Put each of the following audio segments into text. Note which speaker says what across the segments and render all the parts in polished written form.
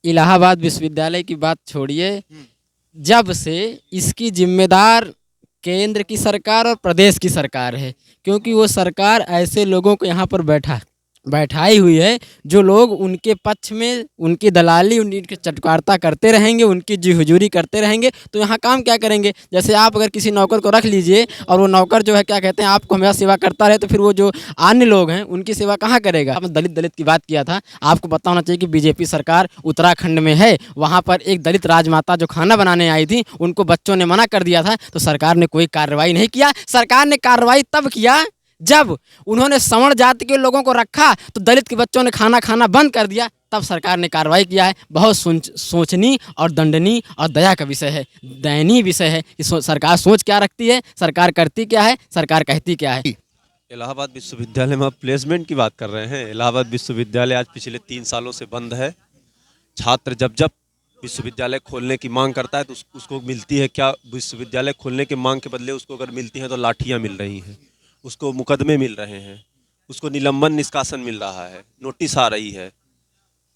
Speaker 1: इलाहाबाद विश्वविद्यालय की बात छोड़िए। जब से इसकी जिम्मेदार केंद्र की सरकार और प्रदेश की सरकार है, क्योंकि वो सरकार ऐसे लोगों को यहाँ पर बैठाई हुई है जो लोग उनके पक्ष में उनकी दलाली उनकी चटकारता करते रहेंगे, उनकी जी हुजूरी करते रहेंगे। तो यहाँ काम क्या करेंगे? जैसे आप अगर किसी नौकर को रख लीजिए और वो नौकर जो है क्या कहते हैं आपको हमेशा सेवा करता रहे, तो फिर वो जो अन्य लोग हैं उनकी सेवा कहाँ करेगा? आपने दलित की बात किया था, आपको पता होना चाहिए कि बीजेपी सरकार उत्तराखंड में है। वहाँ पर एक दलित राजमाता जो खाना बनाने आई थी, उनको बच्चों ने मना कर दिया था, तो सरकार ने कोई कार्रवाई नहीं किया। सरकार ने कार्रवाई तब किया जब उन्होंने सवर्ण जाति के लोगों को रखा तो दलित के बच्चों ने खाना खाना बंद कर दिया, तब सरकार ने कार्रवाई किया है। बहुत सोचनीय और दंडनीय और दया का विषय है, दयनीय विषय है कि सरकार सोच क्या रखती है, सरकार करती क्या है, सरकार कहती क्या है।
Speaker 2: इलाहाबाद विश्वविद्यालय में आप प्लेसमेंट की बात कर रहे हैं। इलाहाबाद विश्वविद्यालय आज पिछले 3 सालों से बंद है। छात्र जब जब विश्वविद्यालय खोलने की मांग करता है तो उसको मिलती है क्या? विश्वविद्यालय खोलने के मांग के बदले उसको अगर मिलती हैं तो लाठियाँ मिल रही हैं, उसको मुकदमे मिल रहे हैं, उसको निलंबन निष्कासन मिल रहा है, नोटिस आ रही है।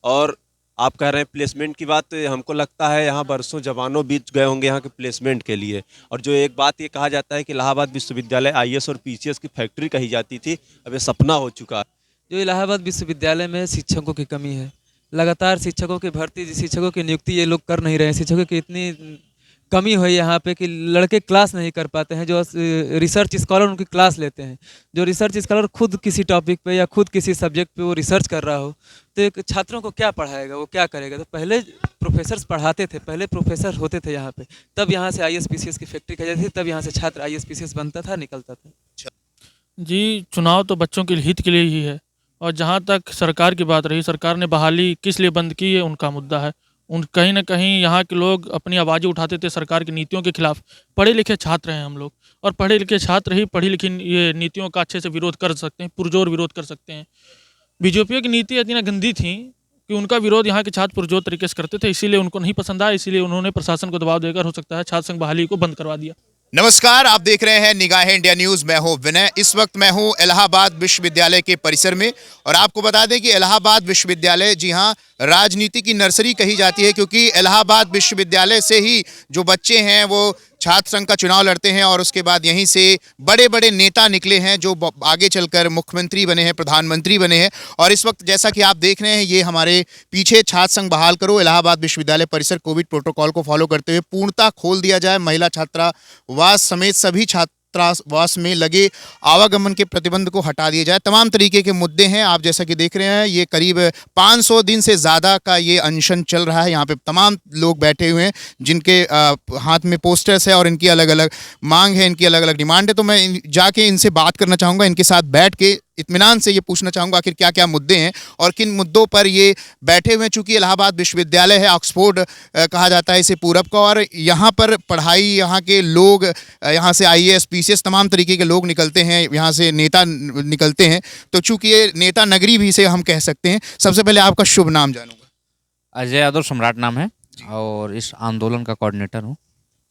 Speaker 2: और आप कह रहे हैं प्लेसमेंट की बात, तो हमको लगता है यहाँ बरसों जवानों बीत गए होंगे यहाँ के प्लेसमेंट के लिए। और जो एक बात ये कहा जाता है कि इलाहाबाद विश्वविद्यालय आईएएस और पीसीएस की फैक्ट्री कही जाती थी, अब ये सपना हो चुका है।
Speaker 3: जो इलाहाबाद विश्वविद्यालय में शिक्षकों की कमी है, लगातार शिक्षकों की भर्ती, शिक्षकों की नियुक्ति ये लोग कर नहीं रहे हैं। शिक्षकों की इतनी कमी हुई यहाँ पे कि लड़के क्लास नहीं कर पाते हैं। जो रिसर्च स्कॉलर उनकी क्लास लेते हैं, जो रिसर्च स्कॉलर खुद किसी टॉपिक पे या खुद किसी सब्जेक्ट पे वो रिसर्च कर रहा हो, तो एक छात्रों को क्या पढ़ाएगा, वो क्या करेगा? तो पहले प्रोफेसर्स पढ़ाते थे, पहले प्रोफेसर होते थे यहाँ पे, तब यहाँ से आईएएस पीसीएस की फैक्ट्री कही जाती थी, तब यहाँ से छात्र आईएएस पीसीएस बनता था, निकलता था।
Speaker 4: जी, चुनाव तो बच्चों के हित के लिए ही है। और जहाँ तक सरकार की बात रही, सरकार ने बहाली किस लिए बंद की है उनका मुद्दा है। उन कहीं न कहीं यहाँ के लोग अपनी आवाज़ें उठाते थे सरकार की नीतियों के खिलाफ। पढ़े लिखे छात्र हैं हम लोग, और पढ़े लिखे छात्र ही पढ़ी लिखी ये नीतियों का अच्छे से विरोध कर सकते हैं, पुरजोर विरोध कर सकते हैं। बीजेपी की नीति इतनी गंदी थी कि उनका विरोध यहाँ के छात्र पुरजोर तरीके से करते थे, इसीलिए उनको नहीं पसंद आया, इसीलिए उन्होंने प्रशासन को दबाव देकर हो सकता है छात्र संघ बहाली को बंद करवा दिया।
Speaker 5: नमस्कार, आप देख रहे हैं निगाहें इंडिया न्यूज़। मैं हूं विनय। इस वक्त मैं हूं इलाहाबाद विश्वविद्यालय के परिसर में, और आपको बता दें कि इलाहाबाद विश्वविद्यालय जी हां राजनीति की नर्सरी कही जाती है, क्योंकि इलाहाबाद विश्वविद्यालय से ही जो बच्चे हैं वो छात्र संघ का चुनाव लड़ते हैं, और उसके बाद यहीं से बड़े बड़े नेता निकले हैं जो आगे चलकर मुख्यमंत्री बने हैं, प्रधानमंत्री बने हैं। और इस वक्त जैसा कि आप देख रहे हैं, ये हमारे पीछे छात्र संघ बहाल करो इलाहाबाद विश्वविद्यालय परिसर कोविड प्रोटोकॉल को फॉलो करते हुए पूर्णतः खोल दिया जाए। महिला छात्रावास समेत सभी छात्रावास में लगे आवागमन के प्रतिबंध को हटा दिया जाए। तमाम तरीके के मुद्दे हैं। आप जैसा कि देख रहे हैं, ये करीब 500 दिन से ज़्यादा का ये अनशन चल रहा है। यहाँ पे तमाम लोग बैठे हुए हैं जिनके हाथ में पोस्टर्स है और इनकी अलग अलग मांग है, इनकी अलग अलग डिमांड है। तो मैं जाके इनसे बात करना चाहूँगा, इनके साथ बैठ के इत्मीनान से ये पूछना चाहूँगा आखिर क्या क्या मुद्दे हैं और किन मुद्दों पर ये बैठे हुए हैं। चूँकि इलाहाबाद विश्वविद्यालय है, ऑक्सफोर्ड कहा जाता है इसे पूरब का, और यहाँ पर पढ़ाई, यहाँ के लोग, यहाँ से आईएएस पीसीएस तमाम तरीके के लोग निकलते हैं, यहाँ से नेता निकलते हैं। तो चूँकि ये नेता नगरी भी इसे हम कह सकते हैं। सबसे पहले आपका शुभ नाम जानूँगा।
Speaker 6: अजय यादव सम्राट नाम है और इस आंदोलन का कोऑर्डिनेटर हूँ।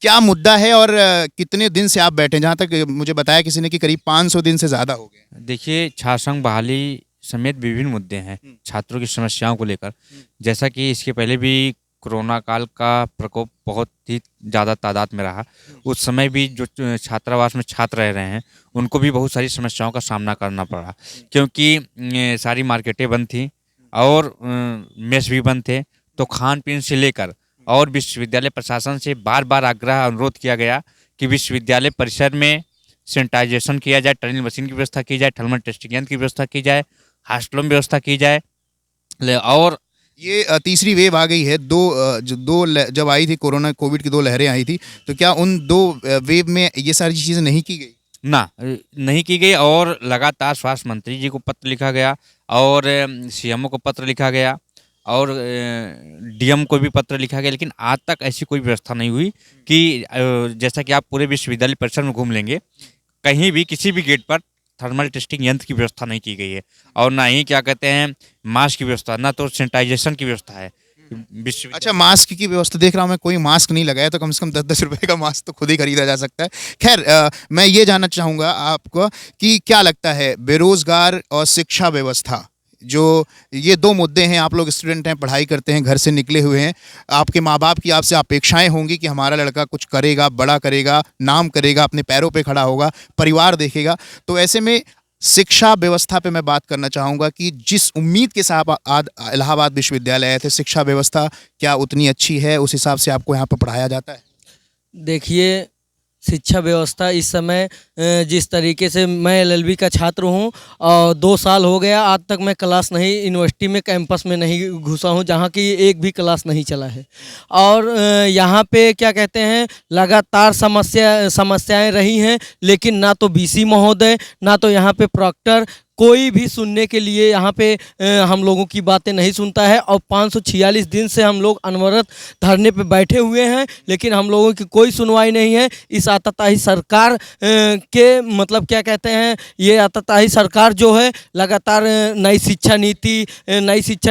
Speaker 5: क्या मुद्दा है और कितने दिन से आप बैठे? जहाँ तक मुझे बताया किसी ने कि करीब 500 दिन से ज़्यादा हो गए।
Speaker 6: देखिए, छात्र संघ बहाली समेत विभिन्न मुद्दे हैं छात्रों की समस्याओं को लेकर। जैसा कि इसके पहले भी कोरोना काल का प्रकोप बहुत ही ज़्यादा तादाद में रहा, उस समय भी जो छात्रावास में छात्र रह रहे हैं उनको भी बहुत सारी समस्याओं का सामना करना पड़ा, क्योंकि सारी मार्केटें बंद थीं और मेस भी बंद थे। तो खान पीन से लेकर और विश्वविद्यालय प्रशासन से बार बार आग्रह अनुरोध किया गया कि विश्वविद्यालय परिसर में सैनिटाइजेशन किया जाए, टर्निंग मशीन की व्यवस्था की जाए, थर्मल टेस्टिंग यंत्र की व्यवस्था की जाए, हॉस्टलों में व्यवस्था की जाए। और
Speaker 5: ये तीसरी वेव आ गई है। जब आई थी कोरोना कोविड की 2 लहरें आई थी, तो क्या उन 2 वेव में ये सारी चीज़ें नहीं की गई?
Speaker 6: ना, नहीं की गई। और लगातार स्वास्थ्य मंत्री जी को पत्र लिखा गया और सीएमओ को पत्र लिखा गया और डीएम को भी पत्र लिखा गया, लेकिन आज तक ऐसी कोई व्यवस्था नहीं हुई कि जैसा कि आप पूरे विश्वविद्यालय परिसर में घूम लेंगे, कहीं भी किसी भी गेट पर थर्मल टेस्टिंग यंत्र की व्यवस्था नहीं की गई है, और ना ही क्या कहते हैं मास्क की व्यवस्था, ना तो सैनिटाइजेशन की व्यवस्था है।
Speaker 5: अच्छा, मास्क की व्यवस्था देख रहा हूँ मैं, कोई मास्क नहीं लगाया, तो कम से कम 10-10 रुपए का मास्क तो खुद ही खरीदा जा सकता है। खैर, मैं ये जानना चाहूँगा आपको कि क्या लगता है बेरोजगार और शिक्षा व्यवस्था, जो ये दो मुद्दे हैं, आप लोग स्टूडेंट हैं, पढ़ाई करते हैं, घर से निकले हुए हैं, आपके माँ बाप की आपसे अपेक्षाएं होंगी कि हमारा लड़का कुछ करेगा, बड़ा करेगा, नाम करेगा, अपने पैरों पे खड़ा होगा, परिवार देखेगा। तो ऐसे में शिक्षा व्यवस्था पे मैं बात करना चाहूँगा कि जिस उम्मीद के साथ आप इलाहाबाद विश्वविद्यालय आए थे, शिक्षा व्यवस्था क्या उतनी अच्छी है? उस हिसाब से आपको यहाँ पर पढ़ाया जाता है?
Speaker 7: देखिए, शिक्षा व्यवस्था इस समय जिस तरीके से मैं एलएलबी का छात्र हूँ और 2 साल हो गया, आज तक मैं क्लास नहीं, यूनिवर्सिटी में कैंपस में नहीं घुसा हूँ, जहाँ की एक भी क्लास नहीं चला है। और यहाँ पे क्या कहते हैं, लगातार समस्याएं रही हैं, लेकिन ना तो बीसी महोदय, ना तो यहाँ पे प्रॉक्टर, कोई भी सुनने के लिए यहाँ पे हम लोगों की बातें नहीं सुनता है। और 546 दिन से हम लोग अनवरत धरने पे बैठे हुए हैं, लेकिन हम लोगों की कोई सुनवाई नहीं है। इस आताताई सरकार के मतलब क्या कहते हैं, ये आताताई सरकार जो है लगातार नई शिक्षा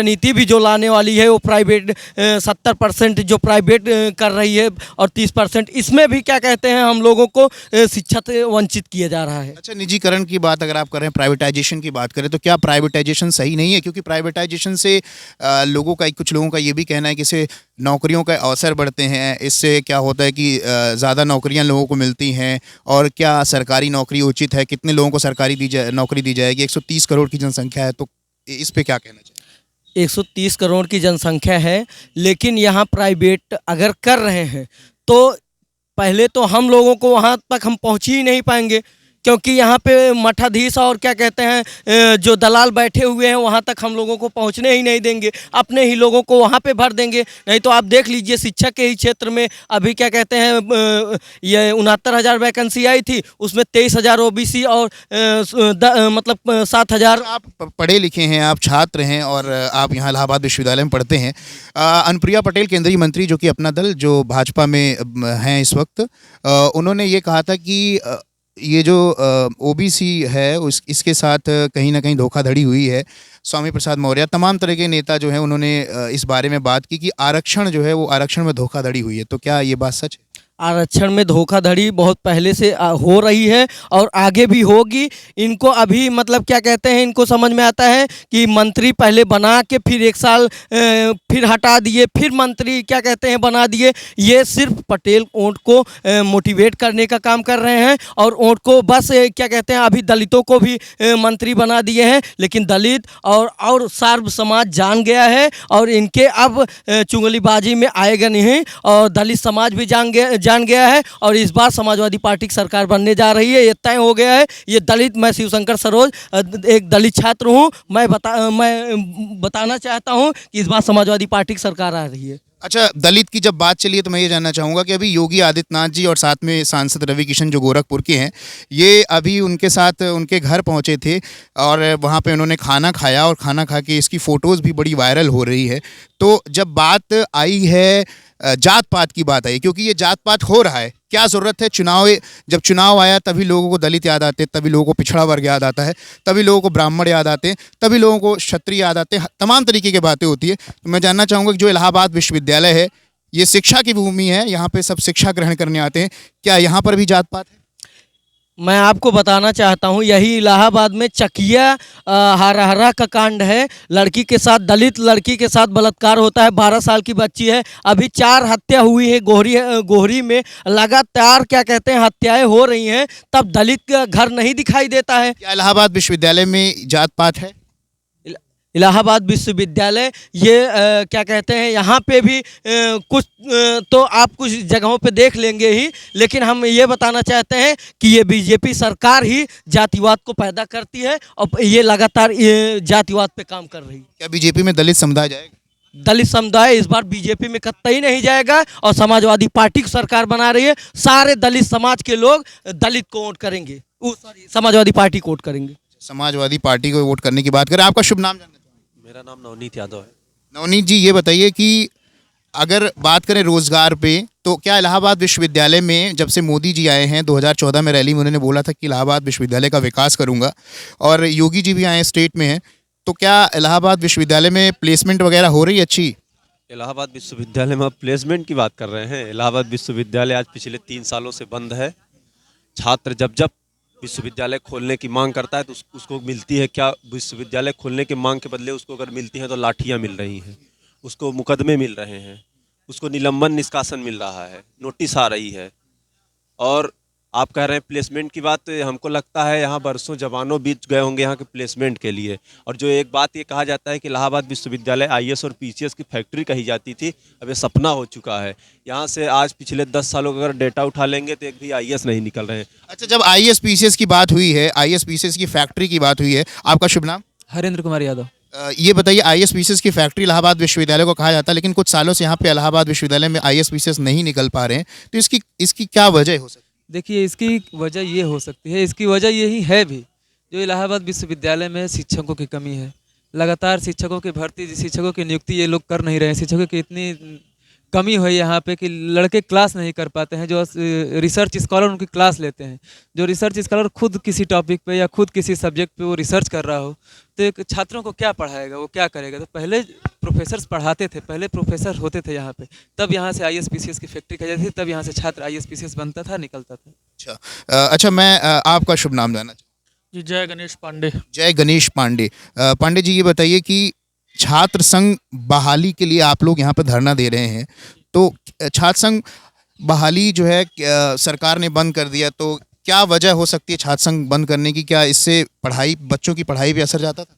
Speaker 7: नीति भी जो लाने वाली है, वो प्राइवेट 70% जो प्राइवेट कर रही है और 30% इसमें भी क्या कहते हैं, हम लोगों को शिक्षा से वंचित किया जा रहा है।
Speaker 5: अच्छा, निजीकरण की बात अगर आप करें, प्राइवेटाइजेशन की बात करें, तो क्या प्राइवेटाइजेशन सही नहीं है? क्योंकि प्राइवेटाइजेशन से कुछ लोगों का ये भी कहना है कि इससे नौकरियों का अवसर बढ़ते हैं, इससे क्या होता है कि ज़्यादा नौकरियां लोगों को मिलती हैं। और क्या सरकारी नौकरी उचित है? कितने लोगों को सरकारी नौकरी दी जाएगी? 130 करोड़ की जनसंख्या है, तो इस पे क्या कहना चाहिए?
Speaker 7: 130 करोड़ की जनसंख्या है, लेकिन यहाँ प्राइवेट अगर कर रहे हैं तो पहले तो हम लोगों को वहाँ तक हम पहुँच ही नहीं पाएंगे, क्योंकि यहाँ पे मठाधीश और क्या कहते हैं जो दलाल बैठे हुए हैं, वहाँ तक हम लोगों को पहुँचने ही नहीं देंगे, अपने ही लोगों को वहाँ पे भर देंगे। नहीं तो आप देख लीजिए, शिक्षा के ही क्षेत्र में अभी क्या कहते हैं, ये 69,000 वैकेंसी आई थी, उसमें 23,000 ओबीसी और मतलब 7,000।
Speaker 5: आप पढ़े लिखे हैं, आप छात्र हैं और आप यहाँ इलाहाबाद विश्वविद्यालय में पढ़ते हैं। अनुप्रिया पटेल, केंद्रीय मंत्री, जो कि अपना दल जो भाजपा में हैं इस वक्त, उन्होंने ये कहा था कि ये जो ओबीसी है इसके साथ कहीं ना कहीं धोखाधड़ी हुई है। स्वामी प्रसाद मौर्य, तमाम तरह के नेता जो हैं, उन्होंने इस बारे में बात की कि आरक्षण जो है वो आरक्षण में धोखाधड़ी हुई है। तो क्या ये बात सच है?
Speaker 7: आरक्षण में धोखाधड़ी बहुत पहले से हो रही है और आगे भी होगी। इनको अभी मतलब क्या कहते हैं, इनको समझ में आता है कि मंत्री पहले बना के फिर 1 साल फिर हटा दिए, फिर मंत्री क्या कहते हैं बना दिए। ये सिर्फ पटेल वोट को मोटिवेट करने का काम कर रहे हैं और वोट को बस क्या कहते हैं, अभी दलितों को भी मंत्री बना दिए हैं, लेकिन दलित और सर्व समाज जान गया है और इनके अब चुगलीबाजी में आएगा नहीं। और दलित समाज भी जान गया है और इस बार समाजवादी पार्टी की सरकार बनने जा रही है, ये तय हो गया है। ये दलित, मैं शिवशंकर सरोज एक दलित छात्र हूँ, मैं बताना चाहता हूँ कि इस बार समाजवादी पार्टी की सरकार आ रही है।
Speaker 5: अच्छा, दलित की जब बात चली है तो मैं ये जानना चाहूँगा कि अभी योगी आदित्यनाथ जी और साथ में सांसद रवि किशन जो गोरखपुर के हैं, ये अभी उनके साथ उनके घर पहुँचे थे और वहाँ पे उन्होंने खाना खाया और खाना खा के इसकी फ़ोटोज़ भी बड़ी वायरल हो रही है। तो जब बात आई है, जात पात की बात आई, क्योंकि ये जात पात हो रहा है, क्या ज़रूरत है? जब चुनाव आया तभी लोगों को दलित याद आते, तभी लोगों को पिछड़ा वर्ग याद आता है, तभी लोगों को ब्राह्मण याद आते हैं, तभी लोगों को क्षत्रिय याद आते हैं, तमाम तरीके की बातें होती है। तो मैं जानना चाहूँगा कि जो इलाहाबाद विश्वविद्यालय है, ये शिक्षा की भूमि है, यहाँ पे सब शिक्षा ग्रहण करने आते हैं, क्या यहाँ पर भी जात पात है?
Speaker 7: मैं आपको बताना चाहता हूँ, यही इलाहाबाद में चकिया हरहरा का कांड है। लड़की के साथ, दलित लड़की के साथ बलात्कार होता है, 12 साल की बच्ची है। अभी 4 हत्या हुई है गोहरी में, लगातार क्या कहते हैं हत्याएं हो रही हैं, तब दलित का घर नहीं दिखाई देता है।
Speaker 5: क्या इलाहाबाद विश्वविद्यालय में जात पात है?
Speaker 7: इलाहाबाद विश्वविद्यालय ये क्या कहते हैं, यहाँ पे भी कुछ तो आप कुछ जगहों पे देख लेंगे ही, लेकिन हम ये बताना चाहते हैं कि ये बीजेपी सरकार ही जातिवाद को पैदा करती है और ये लगातार ये जातिवाद पे काम कर रही है।
Speaker 5: क्या बीजेपी में दलित समुदाय जाएगा?
Speaker 7: दलित समुदाय इस बार बीजेपी में कतई नहीं जाएगा और समाजवादी पार्टी की सरकार बना रही है। सारे दलित समाज के लोग दलित को वोट करेंगे, समाजवादी पार्टी को वोट करेंगे।
Speaker 5: समाजवादी पार्टी को वोट करने की बात करें, आपका शुभ नाम जानना चाहूँगा?
Speaker 2: मेरा नाम नवनीत यादव है।
Speaker 5: नवनीत जी, ये बताइए कि अगर बात करें रोजगार पे, तो क्या इलाहाबाद विश्वविद्यालय में जब से मोदी जी आए हैं 2014 में रैली में उन्होंने बोला था कि इलाहाबाद विश्वविद्यालय का विकास करूंगा, और योगी जी भी आए स्टेट में हैं, तो क्या इलाहाबाद विश्वविद्यालय में प्लेसमेंट वगैरह हो रही है अच्छी?
Speaker 2: इलाहाबाद विश्वविद्यालय में आप प्लेसमेंट की बात कर रहे हैं। इलाहाबाद विश्वविद्यालय आज पिछले 3 सालों से बंद है। छात्र जब विश्वविद्यालय खोलने की मांग करता है तो उसको मिलती है क्या? विश्वविद्यालय खोलने की मांग के बदले उसको अगर मिलती हैं तो लाठियाँ मिल रही हैं, उसको मुकदमे मिल रहे हैं, उसको निलंबन निष्कासन मिल रहा है, नोटिस आ रही है। और आप कह रहे हैं प्लेसमेंट की बात, तो हमको लगता है यहाँ बरसों जवानों बीत गए होंगे यहाँ के प्लेसमेंट के लिए। और जो एक बात ये कहा जाता है कि इलाहाबाद विश्वविद्यालय आईएएस और पीसीएस की फैक्ट्री कही जाती थी, अब ये सपना हो चुका है। यहाँ से आज पिछले 10 सालों का अगर डेटा उठा लेंगे तो एक भी आईएएस नहीं निकल रहे हैं।
Speaker 5: अच्छा, जब आईएएस पीसीएस की बात हुई है, आईएएस पीसीएस की फैक्ट्री की बात हुई है, आपका शुभ नाम?
Speaker 3: हरेंद्र कुमार यादव।
Speaker 5: ये बताइए, आईएएस पीसीएस की फैक्ट्री इलाहाबाद विश्वविद्यालय को कहा जाता है, लेकिन कुछ सालों से यहाँ पे इलाहाबाद विश्वविद्यालय में आईएएस पीसीएस नहीं निकल पा रहे हैं, तो इसकी क्या वजह हो सकती है?
Speaker 3: देखिए, इसकी वजह ये हो सकती है, इसकी वजह यही है भी, जो इलाहाबाद विश्वविद्यालय में शिक्षकों की कमी है। लगातार शिक्षकों की भर्ती, शिक्षकों की नियुक्ति ये लोग कर नहीं रहे हैं। शिक्षकों की इतनी कमी है यहाँ पे कि लड़के क्लास नहीं कर पाते हैं। जो रिसर्च स्कॉलर उनकी क्लास लेते हैं, जो रिसर्च स्कॉलर खुद किसी टॉपिक पे या खुद किसी सब्जेक्ट पे वो रिसर्च कर रहा हो, तो एक छात्रों को क्या पढ़ाएगा, वो क्या करेगा? तो पहले प्रोफेसर्स पढ़ाते थे, पहले प्रोफेसर होते थे यहाँ पे, तब यहाँ से आईएएस पीसीएस की फैक्ट्री कही जाती थी, तब यहाँ से छात्र आईएएस पीसीएस बनता था, निकलता था।
Speaker 5: अच्छा, मैं आपका शुभ नाम जानना चाहूँ?
Speaker 4: जी, जय गणेश पांडे।
Speaker 5: जय गणेश पांडे। पांडे जी, ये बताइए कि छात्र संघ बहाली के लिए आप लोग यहाँ पर धरना दे रहे हैं, तो छात्र संघ बहाली जो है सरकार ने बंद कर दिया, तो क्या वजह हो सकती है छात्र संघ बंद करने की? क्या इससे बच्चों की पढ़ाई पे असर जाता था?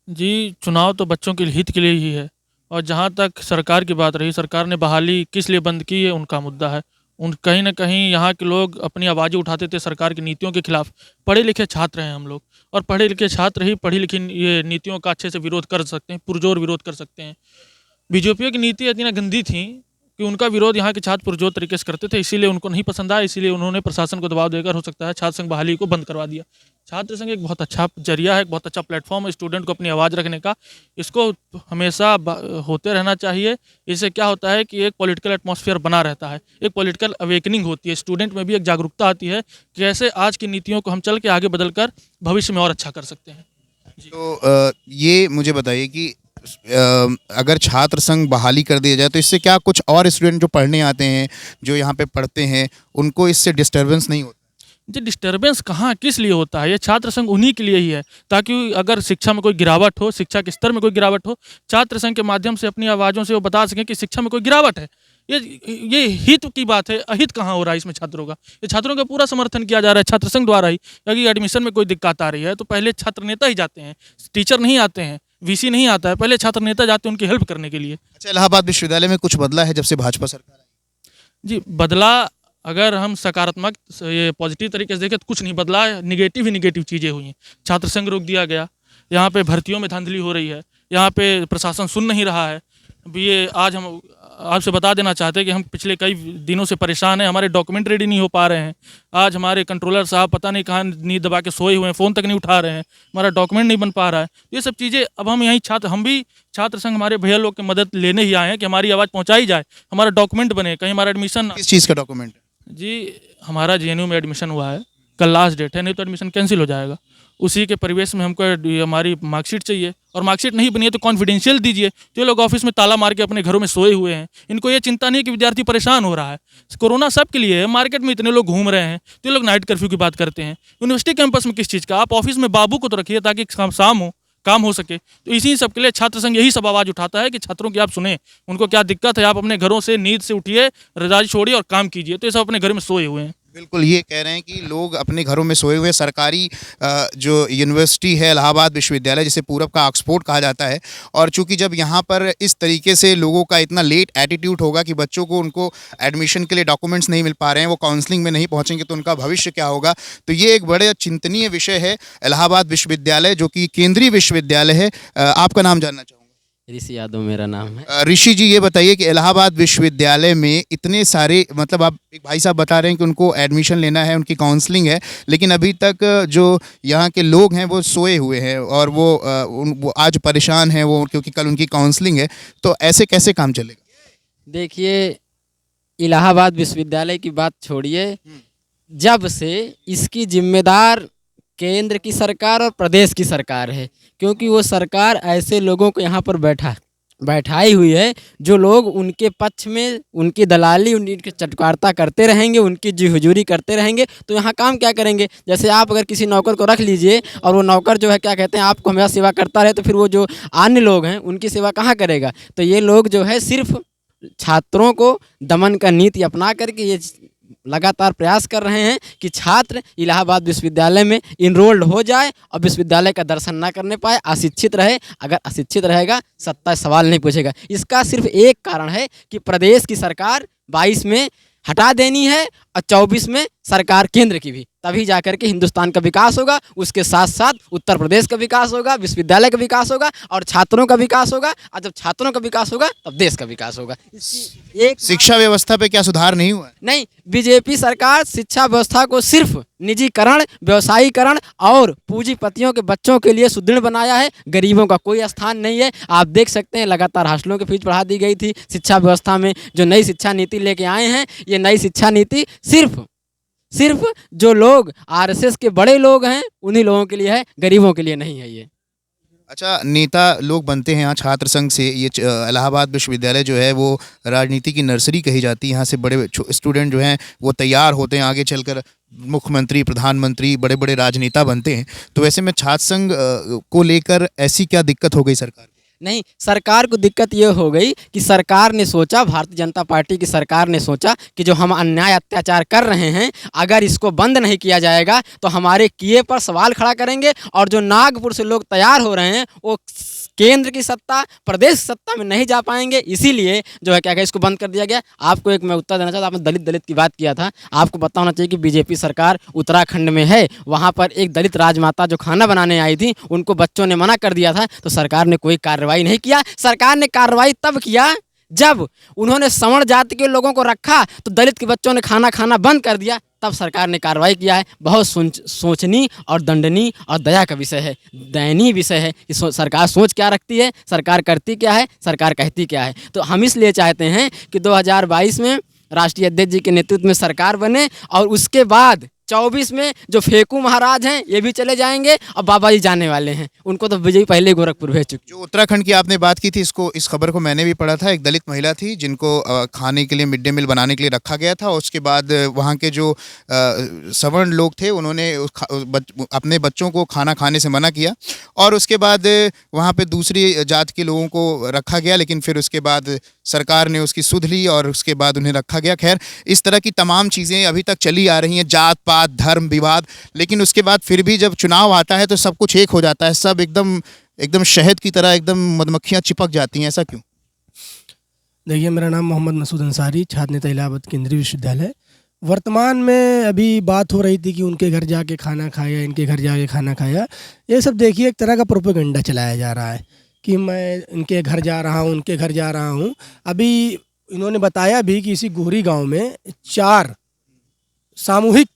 Speaker 4: जी, चुनाव तो बच्चों के हित के लिए ही है। और जहाँ तक सरकार की बात रही, सरकार ने बहाली किस लिए बंद की है उनका मुद्दा है। कहीं न कहीं यहाँ के लोग अपनी आवाज़ें उठाते थे सरकार की नीतियों के खिलाफ। पढ़े लिखे छात्र हैं हम लोग, और पढ़े लिखे छात्र ही पढ़ी लिखी ये नीतियों का अच्छे से विरोध कर सकते हैं, पुरजोर विरोध कर सकते हैं। बीजेपी की नीति इतनी गंदी थी कि उनका विरोध यहाँ के छात्र पुरजोर तरीके से करते थे, इसीलिए उनको नहीं पसंद आया, इसीलिए उन्होंने प्रशासन को दबाव देकर हो सकता है छात्र संघ बहाली को बंद करवा दिया। छात्र संघ एक बहुत अच्छा जरिया है, एक बहुत अच्छा प्लेटफॉर्म है स्टूडेंट को अपनी आवाज़ रखने का। इसको हमेशा होते रहना चाहिए। इससे क्या होता है कि एक पॉलिटिकल एटमॉस्फेयर बना रहता है, एक पॉलिटिकल अवेकनिंग होती है, स्टूडेंट में भी एक जागरूकता आती है कि कैसे आज की नीतियों को हम चल के आगे बदल कर भविष्य में और अच्छा कर सकते हैं।
Speaker 5: तो ये मुझे बताइए कि अगर छात्र संघ बहाली कर दिया जाए तो इससे क्या कुछ और स्टूडेंट जो पढ़ने आते हैं, जो यहाँ पे पढ़ते हैं, उनको इससे डिस्टर्बेंस नहीं होता?
Speaker 4: जी, डिस्टर्बेंस कहाँ किस लिए होता है? ये छात्र संघ उन्हीं के लिए ही है, ताकि अगर शिक्षा में कोई गिरावट हो, शिक्षा के स्तर में कोई गिरावट हो, छात्र संघ के माध्यम से अपनी आवाज़ों से वो बता सकें कि शिक्षा में कोई गिरावट है। ये हित की बात है, अहित कहाँ हो रहा है इसमें छात्रों का? ये छात्रों का पूरा समर्थन किया जा रहा है छात्र संघ द्वारा ही। अगर एडमिशन में कोई दिक्कत आ रही है तो पहले छात्र नेता ही जाते हैं, टीचर नहीं आते हैं, वीसी नहीं आता है, पहले छात्र नेता जाते हैं उनकी हेल्प करने के लिए।
Speaker 5: अच्छा, इलाहाबाद विश्वविद्यालय में कुछ बदला है जब से भाजपा सरकार आई?
Speaker 4: जी, बदला अगर हम सकारात्मक ये पॉजिटिव तरीके से देखें तो कुछ नहीं बदला है, निगेटिव ही निगेटिव चीज़ें हुई हैं। छात्र संघ रोक दिया गया, यहाँ पे भर्तियों में धांधली हो रही है, यहाँ पे प्रशासन सुन नहीं रहा है। अभी ये आज हम आपसे बता देना चाहते हैं कि हम पिछले कई दिनों से परेशान हैं, हमारे डॉक्यूमेंट रेडी नहीं हो पा रहे हैं। आज हमारे कंट्रोलर साहब पता नहीं कहाँ नींद दबा के सोए हुए हैं, फ़ोन तक नहीं उठा रहे हैं, हमारा डॉक्यूमेंट नहीं बन पा रहा है। ये सब चीज़ें अब हम यहीं हम भी छात्र संघ हमारे भैया लोग की मदद लेने ही आए हैं कि हमारी आवाज़ पहुँचाई जाए, हमारा डॉक्यूमेंट बने, कहीं हमारा एडमिशन।
Speaker 5: किस चीज़ का डॉक्यूमेंट?
Speaker 4: जी, हमारा जेएनयू में एडमिशन हुआ है, कल लास्ट डेट है, नहीं तो एडमिशन कैंसिल हो जाएगा। उसी के परिवेश में हमको हमारी मार्कशीट चाहिए, और मार्कशीट नहीं बनी है तो कॉन्फिडेंशियल दीजिए। जो लोग ऑफिस में ताला मार के अपने घरों में सोए हुए हैं, इनको ये चिंता नहीं कि विद्यार्थी परेशान हो रहा है। कोरोना सबके लिए है, मार्केट में इतने लोग घूम रहे हैं, तो ये लोग नाइट कर्फ्यू की बात करते हैं। यूनिवर्सिटी कैंपस में किस चीज़ का? आप ऑफिस में बाबू को तो रखिए ताकि शाम हो, काम हो सके। तो इसी सब के लिए छात्र संघ यही सब आवाज़ उठाता है कि छात्रों की आप सुने, उनको क्या दिक्कत है, आप अपने घरों से नींद से उठिए, रजाई छोड़िए और काम कीजिए। तो ये सब अपने घर में सोए हुए हैं।
Speaker 5: बिल्कुल, ये कह रहे हैं कि लोग अपने घरों में सोए हुए। सरकारी जो यूनिवर्सिटी है इलाहाबाद विश्वविद्यालय, जिसे पूरब का ऑक्सफोर्ड कहा जाता है, और चूंकि जब यहाँ पर इस तरीके से लोगों का इतना लेट एटीट्यूड होगा कि बच्चों को उनको एडमिशन के लिए डॉक्यूमेंट्स नहीं मिल पा रहे हैं, वो काउंसलिंग में नहीं पहुँचेंगे, तो उनका भविष्य क्या होगा? तो ये एक बड़े चिंतनीय विषय है। इलाहाबाद विश्वविद्यालय जो कि केंद्रीय विश्वविद्यालय है। आपका नाम जानना चाहूँगा?
Speaker 1: ऋषि यादव मेरा नाम है।
Speaker 5: ऋषि जी, ये बताइए कि इलाहाबाद विश्वविद्यालय में इतने सारे, मतलब आप एक भाई साहब बता रहे हैं कि उनको एडमिशन लेना है, उनकी काउंसलिंग है, लेकिन अभी तक जो यहाँ के लोग हैं वो सोए हुए हैं, और वो आज परेशान हैं वो, क्योंकि कल उनकी काउंसलिंग है। तो ऐसे कैसे काम चलेगा?
Speaker 1: देखिए, इलाहाबाद विश्वविद्यालय की बात छोड़िए, जब से इसकी जिम्मेदार केंद्र की सरकार और प्रदेश की सरकार है, क्योंकि वो सरकार ऐसे लोगों को यहाँ पर बैठाई हुई है, जो लोग उनके पक्ष में उनकी दलाली उनकी चटकारता करते रहेंगे, उनकी जी हुजूरी करते रहेंगे, तो यहाँ काम क्या करेंगे। जैसे आप अगर किसी नौकर को रख लीजिए और वो नौकर जो है क्या कहते हैं आपको हमेशा सेवा करता रहे, तो फिर वो जो अन्य लोग हैं उनकी सेवा कहाँ करेगा। तो ये लोग जो है सिर्फ छात्रों को दमन का नीति अपना करके ये लगातार प्रयास कर रहे हैं कि छात्र इलाहाबाद विश्वविद्यालय में इनरोल्ड हो जाए और विश्वविद्यालय का दर्शन ना करने पाए, अशिक्षित रहे। अगर अशिक्षित रहेगा सत्ता सवाल नहीं पूछेगा। इसका सिर्फ एक कारण है कि प्रदेश की सरकार 22 में हटा देनी है और 24 में सरकार केंद्र की भी, तभी जाकर के हिंदुस्तान का विकास होगा। उसके साथ साथ उत्तर प्रदेश का विकास होगा, विश्वविद्यालय का विकास होगा और छात्रों का विकास होगा। और जब छात्रों का विकास होगा तब देश का विकास होगा। इसकी एक
Speaker 5: शिक्षा व्यवस्था पे क्या सुधार नहीं हुआ है?
Speaker 1: नहीं, बीजेपी सरकार शिक्षा व्यवस्था को सिर्फ निजीकरण, व्यवसायीकरण और पूंजीपतियों के बच्चों के लिए सुदृढ़ बनाया है। गरीबों का कोई स्थान नहीं है। आप देख सकते हैं लगातार हॉस्टलों की फीस बढ़ा दी गई थी। शिक्षा व्यवस्था में जो नई शिक्षा नीति लेके आए हैं, ये नई शिक्षा नीति सिर्फ जो लोग आरएसएस के बड़े लोग हैं उन्हीं लोगों के लिए है, गरीबों के लिए नहीं है ये।
Speaker 5: अच्छा, नेता लोग बनते हैं यहाँ छात्र संघ से। ये इलाहाबाद विश्वविद्यालय जो है वो राजनीति की नर्सरी कही जाती है। यहाँ से बड़े स्टूडेंट जो हैं वो तैयार होते हैं, आगे चलकर मुख्यमंत्री, प्रधानमंत्री, बड़े बड़े राजनेता बनते हैं। तो वैसे में छात्र संघ को लेकर ऐसी क्या दिक्कत हो गई सरकार को?
Speaker 1: नहीं, सरकार को दिक्कत ये हो गई कि सरकार ने सोचा, भारतीय जनता पार्टी की सरकार ने सोचा कि जो हम अन्याय अत्याचार कर रहे हैं, अगर इसको बंद नहीं किया जाएगा तो हमारे किए पर सवाल खड़ा करेंगे और जो नागपुर से लोग तैयार हो रहे हैं वो केंद्र की सत्ता, प्रदेश सत्ता में नहीं जा पाएंगे। इसीलिए जो है क्या इसको बंद कर दिया गया। आपको एक मैं उत्तर देना चाहता हूँ। आपने दलित की बात किया था, आपको पता होना चाहिए कि बीजेपी सरकार उत्तराखंड में है। वहाँ पर एक दलित राजमाता जो खाना बनाने आई थी, उनको बच्चों ने मना कर दिया था, तो सरकार ने कोई कार्रवाई नहीं किया। सरकार ने कार्रवाई तब किया जब उन्होंने सवर्ण जाति के लोगों को रखा तो दलित के बच्चों ने खाना खाना बंद कर दिया, तब सरकार ने कार्रवाई किया है। बहुत सोचनीय और दंडनीय और दया का विषय है, दयनीय विषय है कि सरकार सोच क्या रखती है, सरकार करती क्या है, सरकार कहती क्या है। तो हम इसलिए चाहते हैं कि 2022 में राष्ट्रीय अध्यक्ष जी के नेतृत्व में सरकार बने और उसके बाद 24 में जो फेकू महाराज हैं ये भी चले जाएंगे और बाबा जी जाने वाले हैं। उनको तो विजय पहले गोरखपुर भेज चुके।
Speaker 5: जो उत्तराखंड की आपने बात की थी, इस खबर को मैंने भी पढ़ा था। एक दलित महिला थी जिनको खाने के लिए, मिड डे मील बनाने के लिए रखा गया था। उसके बाद वहाँ के जो सवर्ण लोग थे उन्होंने अपने बच्चों को खाना खाने से मना किया और उसके बाद वहाँ पे दूसरी जात के लोगों को रखा गया, लेकिन फिर उसके बाद सरकार ने उसकी सुध ली और उसके बाद उन्हें रखा गया। खैर, इस तरह की तमाम चीज़ें अभी तक चली आ रही हैं, जात पात, धर्म, विवाद। लेकिन उसके बाद फिर भी जब चुनाव आता है तो सब कुछ एक हो जाता है, सब एकदम शहद की तरह एकदम मधुमक्खियाँ चिपक जाती हैं। ऐसा क्यों?
Speaker 8: देखिए, मेरा नाम मोहम्मद मसूद अंसारी, छात्र नेता इलाहाबाद केंद्रीय विश्वविद्यालय। वर्तमान में अभी बात हो रही थी कि उनके घर जाके खाना खाया, इनके घर जाके खाना खाया। ये सब देखिए एक तरह का प्रोपेगेंडा चलाया जा रहा है कि मैं इनके घर जा रहा हूँ, उनके घर जा रहा हूँ। अभी इन्होंने बताया भी कि इसी गोहरी गांव में 4 सामूहिक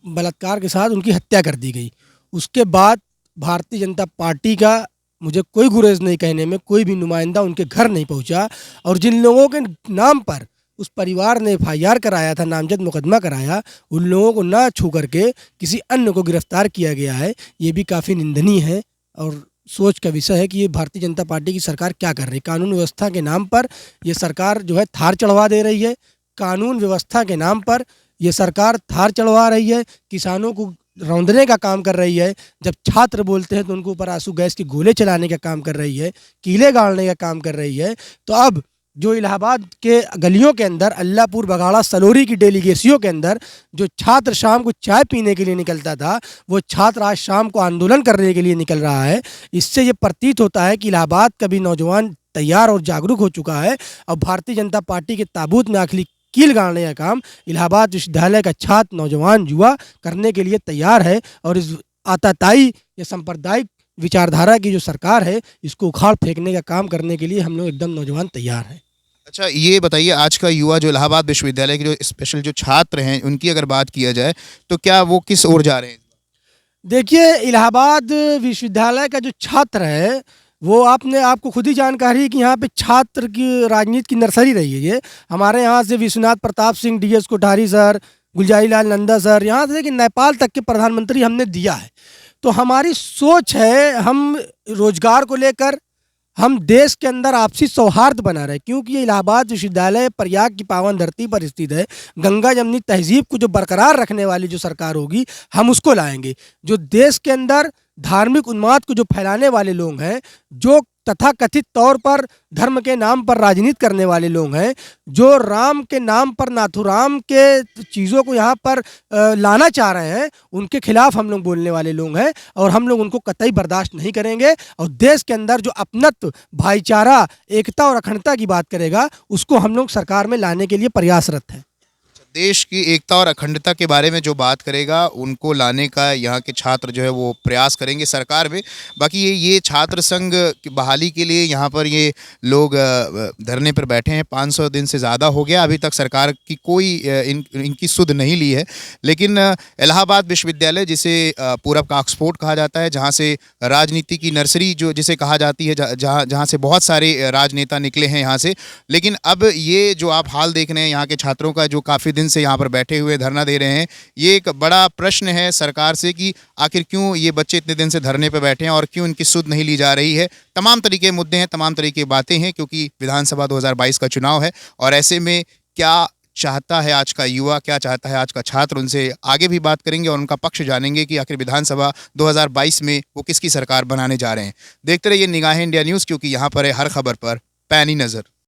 Speaker 8: बलात्कार के साथ उनकी हत्या कर दी गई। उसके बाद भारतीय जनता पार्टी का मुझे कोई गुरेज नहीं कहने में कोई भी नुमाइंदा उनके घर नहीं पहुंचा और जिन लोगों के नाम पर उस परिवार ने FIR कराया था, नामजद मुकदमा कराया, उन लोगों को ना छू करके किसी अन्य को गिरफ्तार किया गया है। ये भी काफ़ी निंदनीय है और सोच का विषय है कि ये भारतीय जनता पार्टी की सरकार क्या कर रही है। कानून व्यवस्था के नाम पर ये सरकार जो है थार चढ़वा दे रही है। कानून व्यवस्था के नाम पर ये सरकार थार चढ़वा रही है, किसानों को रौंदने का काम कर रही है। जब छात्र बोलते हैं तो उनके ऊपर आंसू गैस के गोले चलाने का काम कर रही है, कीले गाड़ने का काम कर रही है। तो अब जो इलाहाबाद के गलियों के अंदर, अल्लाहपुर, बगाड़ा, सलोरी की डेलीगेसियों के अंदर जो छात्र शाम को चाय पीने के लिए निकलता था, वो छात्र आज शाम को आंदोलन करने के लिए निकल रहा है। इससे ये प्रतीत होता है कि इलाहाबाद का भी नौजवान तैयार और जागरूक हो चुका है और भारतीय जनता पार्टी के ताबूत में आखिरी कील गाड़ने का काम इलाहाबाद विश्वविद्यालय का छात्र, नौजवान, युवा करने के लिए तैयार है। और इस आताताई या सांप्रदायिक विचारधारा की जो सरकार है, इसको उखाड़ फेंकने का काम करने के लिए हम लोग एकदम नौजवान तैयार हैं।
Speaker 5: अच्छा, ये बताइए, आज का युवा जो इलाहाबाद विश्वविद्यालय के जो स्पेशल जो छात्र हैं, उनकी अगर बात किया जाए तो क्या वो किस ओर जा रहे हैं?
Speaker 8: देखिए, इलाहाबाद विश्वविद्यालय का जो छात्र है वो आपको खुद ही जानकारी है कि यहाँ पे छात्र की राजनीति की नर्सरी रही है। ये हमारे यहाँ से Vishwanath Pratap Singh, DS Kothari sir, Gulzari Lal Nanda sir, यहाँ से कि नेपाल तक के प्रधानमंत्री हमने दिया है। तो हमारी सोच है, हम रोजगार को लेकर, हम देश के अंदर आपसी सौहार्द बना रहे, क्योंकि ये इलाहाबाद विश्वविद्यालय प्रयाग की पावन धरती पर स्थित है। गंगा जमनी तहजीब को जो बरकरार रखने वाली जो सरकार होगी, हम उसको लाएंगे। जो देश के अंदर धार्मिक उन्माद को जो फैलाने वाले लोग हैं, जो तथाकथित तौर पर धर्म के नाम पर राजनीति करने वाले लोग हैं, जो राम के नाम पर नाथुराम के चीज़ों को यहाँ पर लाना चाह रहे हैं, उनके खिलाफ हम लोग बोलने वाले लोग हैं और हम लोग उनको कतई बर्दाश्त नहीं करेंगे। और देश के अंदर जो अपनत्व, भाईचारा, एकता और अखंडता की बात करेगा, उसको हम लोग सरकार में लाने के लिए प्रयासरत हैं।
Speaker 5: देश की एकता और अखंडता के बारे में जो बात करेगा, उनको लाने का यहाँ के छात्र जो है वो प्रयास करेंगे सरकार में। बाकी ये छात्र संघ की बहाली के लिए यहाँ पर ये लोग धरने पर बैठे हैं। 500 दिन से ज़्यादा हो गया, अभी तक सरकार की कोई इनकी सुध नहीं ली है। लेकिन इलाहाबाद विश्वविद्यालय, जिसे पूरब का ऑक्सफोर्ड कहा जाता है, जहाँ से राजनीति की नर्सरी जो जिसे कहा जाती है, जहाँ से बहुत सारे राजनेता निकले हैं यहाँ से। लेकिन अब ये जो आप हाल देख रहे हैं यहाँ के छात्रों का, जो काफ़ी दिन से यहाँ पर बैठे हुए धरना दे रहे हैं, ये एक बड़ा प्रश्न है सरकार से कि आखिर क्यों ये बच्चे इतने दिन से धरने पर बैठे हैं और क्यों इनकी सुध नहीं ली जा रही है। तमाम तरीके के मुद्दे हैं, तमाम तरीके की बातें हैं, क्योंकि विधानसभा 2022 का चुनाव है। और ऐसे में क्या चाहता है आज का युवा, क्या चाहता है आज का छात्र, उनसे आगे भी बात करेंगे और उनका पक्ष जानेंगे कि आखिर विधानसभा 2022 में वो किसकी सरकार बनाने जा रहे हैं। देखते रहिए निगाहें इंडिया न्यूज़, क्योंकि यहाँ पर है हर खबर पर पैनी नज़र।